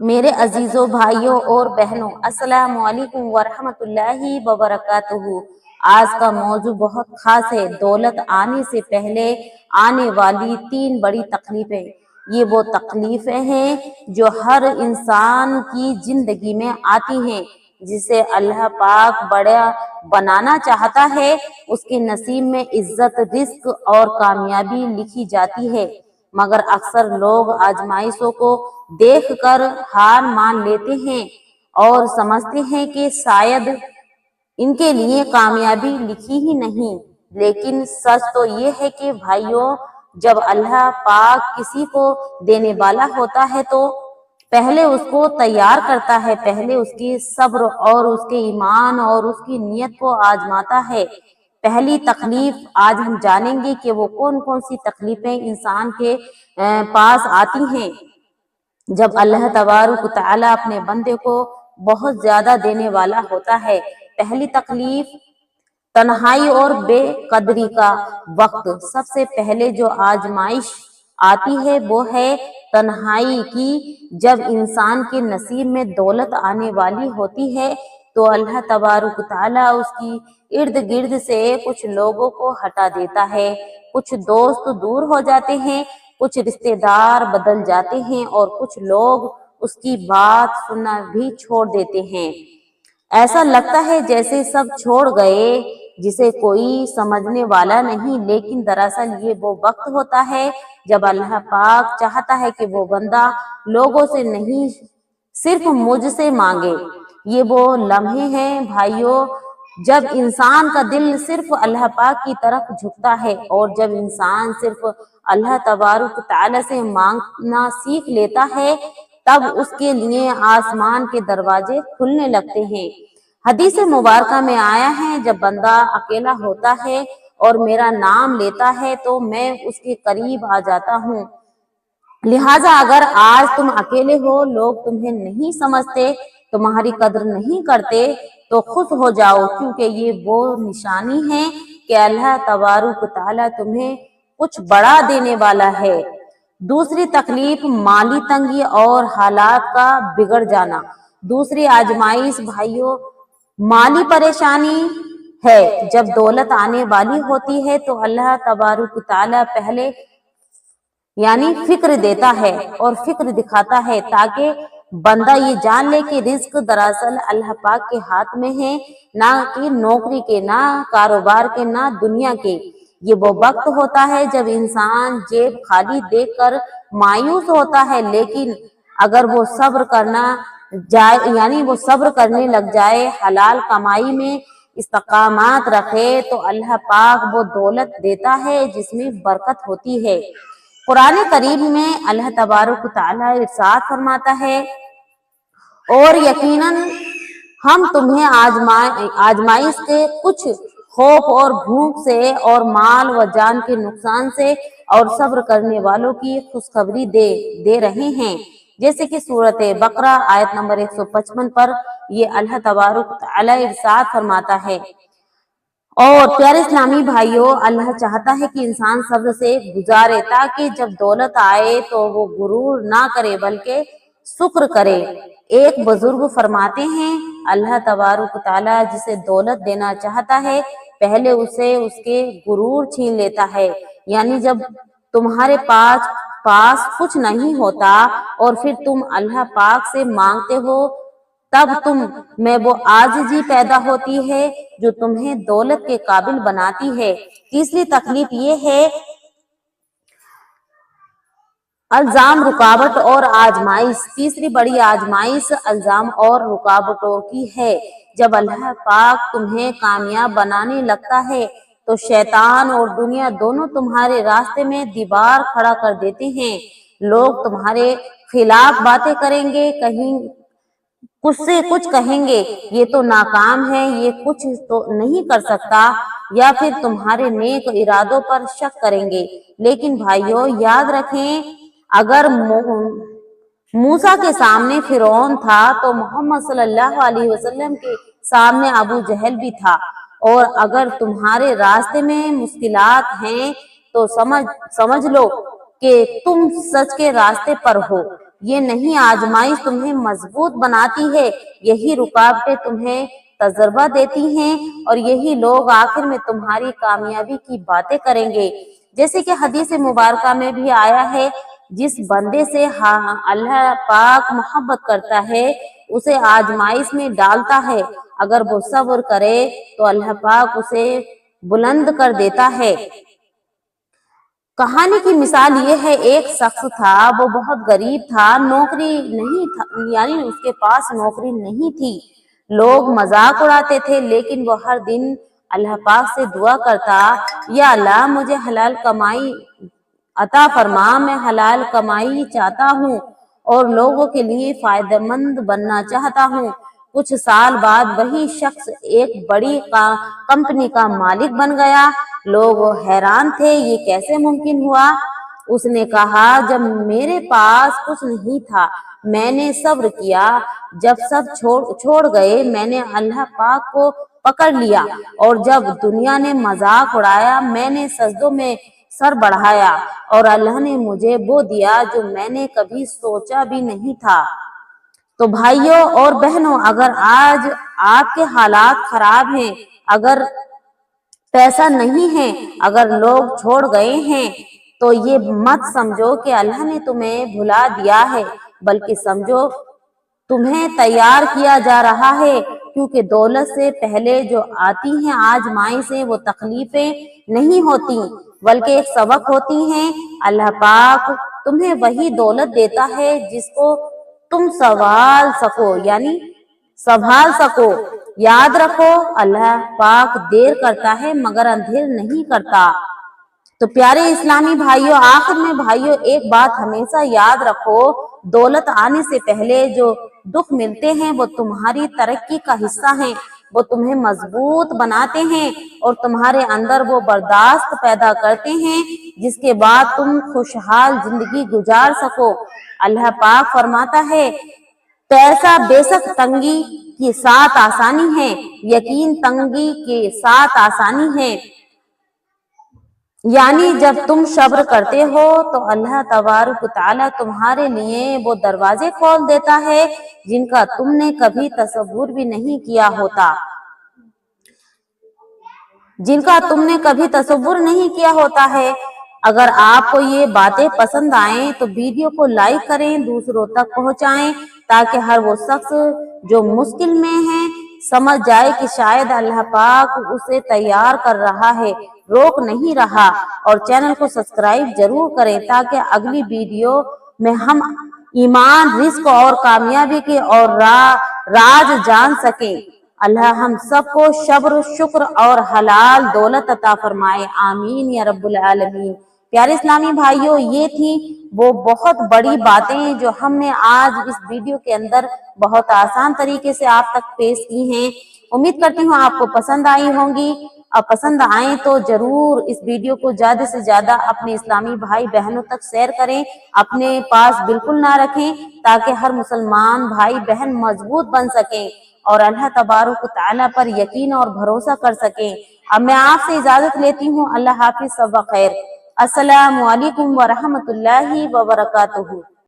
میرے عزیزوں، بھائیوں اور بہنوں، السلام علیکم ورحمۃ اللہ وبرکاتہ۔ آج کا موضوع بہت خاص ہے، دولت آنے سے پہلے آنے والی 3 بڑی تکلیفیں۔ یہ وہ تکلیفیں ہیں جو ہر انسان کی زندگی میں آتی ہیں، جسے اللہ پاک بڑا بنانا چاہتا ہے۔ اس کے نصیب میں عزت، رزق اور کامیابی لکھی جاتی ہے، مگر اکثر لوگ آزمائشوں کو دیکھ کر ہار مان لیتے ہیں اور سمجھتے ہیں کہ شاید ان کے لیے کامیابی لکھی ہی نہیں۔ لیکن سچ تو یہ ہے کہ بھائیوں، جب اللہ پاک کسی کو دینے والا ہوتا ہے تو پہلے اس کو تیار کرتا ہے، پہلے اس کے صبر اور اس کے ایمان اور اس کی نیت کو آزماتا ہے۔ پہلی تکلیف آج ہم جانیں گے کہ وہ کون کون سی تکلیفیں انسان کے پاس آتی ہیں جب اللہ تبارک و تعالیٰ اپنے بندے کو بہت زیادہ دینے والا ہوتا ہے۔ پہلی تکلیف تنہائی اور بے قدری کا وقت۔ سب سے پہلے جو آزمائش آتی ہے وہ ہے تنہائی کی۔ جب انسان کے نصیب میں دولت آنے والی ہوتی ہے تو اللہ تبارک و تعالیٰ اس کی ارد گرد سے کچھ لوگوں کو ہٹا دیتا ہے، کچھ دوست دور ہو جاتے ہیں، کچھ رشتہ دار بدل جاتے ہیں اور کچھ لوگ اس کی بات سننا بھی چھوڑ دیتے ہیں۔ ایسا لگتا ہے جیسے سب چھوڑ گئے، جسے کوئی سمجھنے والا نہیں، لیکن دراصل یہ وہ وقت ہوتا ہے جب اللہ پاک چاہتا ہے کہ وہ بندہ لوگوں سے نہیں، صرف مجھ سے مانگے۔ یہ وہ لمحے ہیں بھائیوں جب انسان کا دل صرف اللہ پاک کی طرف جھکتا ہے، اور جب انسان صرف اللہ تبارک تعالیٰ سے مانگنا سیکھ لیتا ہے تب اس کے لیے آسمان کے دروازے کھلنے لگتے ہیں۔ حدیث مبارکہ میں آیا ہے، جب بندہ اکیلا ہوتا ہے اور میرا نام لیتا ہے تو میں اس کے قریب آ جاتا ہوں۔ لہٰذا اگر آج تم اکیلے ہو، لوگ تمہیں نہیں سمجھتے، تمہاری قدر نہیں کرتے، تو خوش ہو جاؤ، کیونکہ یہ وہ نشانی ہے کہ اللہ تبارک تعالیٰ تمہیں کچھ بڑا دینے والا ہے۔ دوسری تکلیف مالی تنگی اور حالات کا بگڑ جانا۔ دوسری آزمائش بھائیوں مالی پریشانی ہے۔ جب دولت آنے والی ہوتی ہے تو اللہ تبارک تعالیٰ پہلے فکر دیتا ہے اور فکر دکھاتا ہے تاکہ بندہ یہ جان لے کہ رزق دراصل اللہ پاک کے ہاتھ میں ہے، نہ کہ نوکری کے، نہ کاروبار کے، نہ دنیا کے۔ یہ وہ وقت ہوتا ہے جب انسان جیب خالی دیکھ کر مایوس ہوتا ہے، لیکن اگر وہ صبر کرنے لگ جائے، حلال کمائی میں استقامت رکھے تو اللہ پاک وہ دولت دیتا ہے جس میں برکت ہوتی ہے۔ قرآن کریم میں اللہ تبارک تعالیٰ ارشاد فرماتا ہے، اور یقیناً ہم تمہیں آزمائش کے کچھ خوف اور بھوک سے اور مال و جان کے نقصان سے اور صبر کرنے والوں کی خوشخبری دے رہے ہیں، جیسے کہ سورۃ بقرہ آیت نمبر 155 پر یہ اللہ تبارک تعالیٰ ارشاد فرماتا ہے۔ اور پیارے اسلامی بھائیوں، اللہ چاہتا ہے کہ انسان صبر سے گزارے تاکہ جب دولت آئے تو وہ غرور نہ کرے بلکہ شکر کرے۔ ایک بزرگ فرماتے ہیں، اللہ تبارک تعالیٰ جسے دولت دینا چاہتا ہے پہلے اسے اس کے غرور چھین لیتا ہے۔ یعنی جب تمہارے پاس کچھ نہیں ہوتا اور پھر تم اللہ پاک سے مانگتے ہو تب تم میں وہ عاجزی پیدا ہوتی ہے جو تمہیں دولت کے قابل بناتی ہے۔ تیسری تکلیف یہ ہے الزام، رکاوٹ اور آزمائش۔ تیسری بڑی آزمائش الزام اور رکاوٹوں کی ہے۔ جب اللہ پاک تمہیں کامیاب بنانے لگتا ہے تو شیطان اور دنیا دونوں تمہارے راستے میں دیوار کھڑا کر دیتے ہیں۔ لوگ تمہارے خلاف باتیں کریں گے، کچھ کہیں گے یہ تو ناکام ہے، یہ کچھ تو نہیں کر سکتا، یا پھر تمہارے نیک ارادوں پر شک کریں گے۔ لیکن بھائیوں یاد رکھیں، اگر موسیٰ کے سامنے فرعون تھا تو محمد صلی اللہ علیہ وسلم کے سامنے ابو جہل بھی تھا، اور اگر تمہارے راستے میں مشکلات ہیں تو سمجھ لو کہ تم سچ کے راستے پر ہو۔ یہ نہیں آزمائش تمہیں مضبوط بناتی ہے، یہی رکاوٹیں تمہیں تجربہ دیتی ہیں، اور یہی لوگ آخر میں تمہاری کامیابی کی باتیں کریں گے۔ جیسے کہ حدیث مبارکہ میں بھی آیا ہے، جس بندے سے اللہ پاک محبت کرتا ہے اسے آزمائش میں ڈالتا ہے، اگر وہ صبر کرے تو اللہ پاک اسے بلند کر دیتا ہے۔ کہانی کی مثال یہ ہے، ایک شخص تھا، وہ بہت غریب تھا، نوکری نہیں تھا، یعنی اس کے پاس نوکری نہیں تھی، لوگ مذاق اڑاتے تھے، لیکن وہ ہر دن اللہ پاک سے دعا کرتا، یا اللہ مجھے حلال کمائی عطا فرما، میں حلال کمائی چاہتا ہوں اور لوگوں کے لیے فائدہ مند بننا چاہتا ہوں۔ کچھ سال بعد وہی شخص ایک بڑی کمپنی کا مالک بن گیا، لوگ حیران تھے یہ کیسے ممکن ہوا؟ اس نے کہا، جب میرے پاس کچھ نہیں تھا میں نے صبر کیا، جب سب چھوڑ گئے میں نے اللہ پاک کو پکڑ لیا، اور جب دنیا نے مذاق اڑایا میں نے سجدوں میں سر بڑھایا، اور اللہ نے مجھے وہ دیا جو میں نے کبھی سوچا بھی نہیں تھا۔ تو بھائیوں اور بہنوں، اگر آج آپ کے حالات خراب ہیں، اگر پیسہ نہیں ہے، اگر لوگ چھوڑ گئے ہیں، تو یہ مت سمجھو کہ اللہ نے تمہیں بھلا دیا ہے، بلکہ سمجھو تمہیں تیار کیا جا رہا ہے، کیونکہ دولت سے پہلے جو آتی ہیں آزمائشیں وہ تکلیفیں نہیں ہوتی بلکہ ایک سبق ہوتی ہیں۔ اللہ پاک تمہیں وہی دولت دیتا ہے جس کو تم سنبھال سکو۔ یاد رکھو، اللہ پاک دیر کرتا ہے مگر اندھیر نہیں کرتا۔ تو پیارے اسلامی بھائیوں، آخر میں بھائیوں ایک بات ہمیشہ یاد رکھو، دولت آنے سے پہلے جو دکھ ملتے ہیں وہ تمہاری ترقی کا حصہ ہیں، وہ تمہیں مضبوط بناتے ہیں اور تمہارے اندر وہ برداشت پیدا کرتے ہیں جس کے بعد تم خوشحال زندگی گزار سکو۔ اللہ پاک فرماتا ہے، پیسہ بے شک تنگی کے ساتھ آسانی ہے، یقین تنگی کے ساتھ آسانی ہے، یعنی جب تم صبر کرتے ہو تو اللہ تبارک و تعالیٰ تمہارے لیے وہ دروازے کھول دیتا ہے جن کا تم نے کبھی تصور بھی نہیں کیا ہوتا ہے۔ اگر آپ کو یہ باتیں پسند آئیں تو ویڈیو کو لائک کریں، دوسروں تک پہنچائیں، تاکہ ہر وہ شخص جو مشکل میں ہے سمجھ جائے کہ شاید اللہ پاک اسے تیار کر رہا ہے، روک نہیں رہا۔ اور چینل کو سبسکرائب ضرور کریں تاکہ اگلی ویڈیو میں ہم ایمان، رزق اور کامیابی کے اور راز جان سکیں۔ اللہ ہم سب کو صبر، شکر اور حلال دولت عطا فرمائے، آمین یا رب العالمین۔ پیارے اسلامی بھائیوں، یہ تھی وہ بہت بڑی باتیں جو ہم نے آج اس ویڈیو کے اندر بہت آسان طریقے سے آپ تک پیش کی ہیں۔ امید کرتی ہوں آپ کو پسند آئی ہوں گی، اور پسند آئیں تو ضرور اس ویڈیو کو زیادہ سے زیادہ اپنے اسلامی بھائی بہنوں تک شیئر کریں، اپنے پاس بالکل نہ رکھیں، تاکہ ہر مسلمان بھائی بہن مضبوط بن سکیں اور اللہ تبارک و تعالیٰ پر یقین اور بھروسہ کر سکیں۔ اب میں آپ سے اجازت لیتی ہوں، اللہ حافظ، صبح خیر، السلام علیکم ورحمۃ اللہ وبرکاتہ۔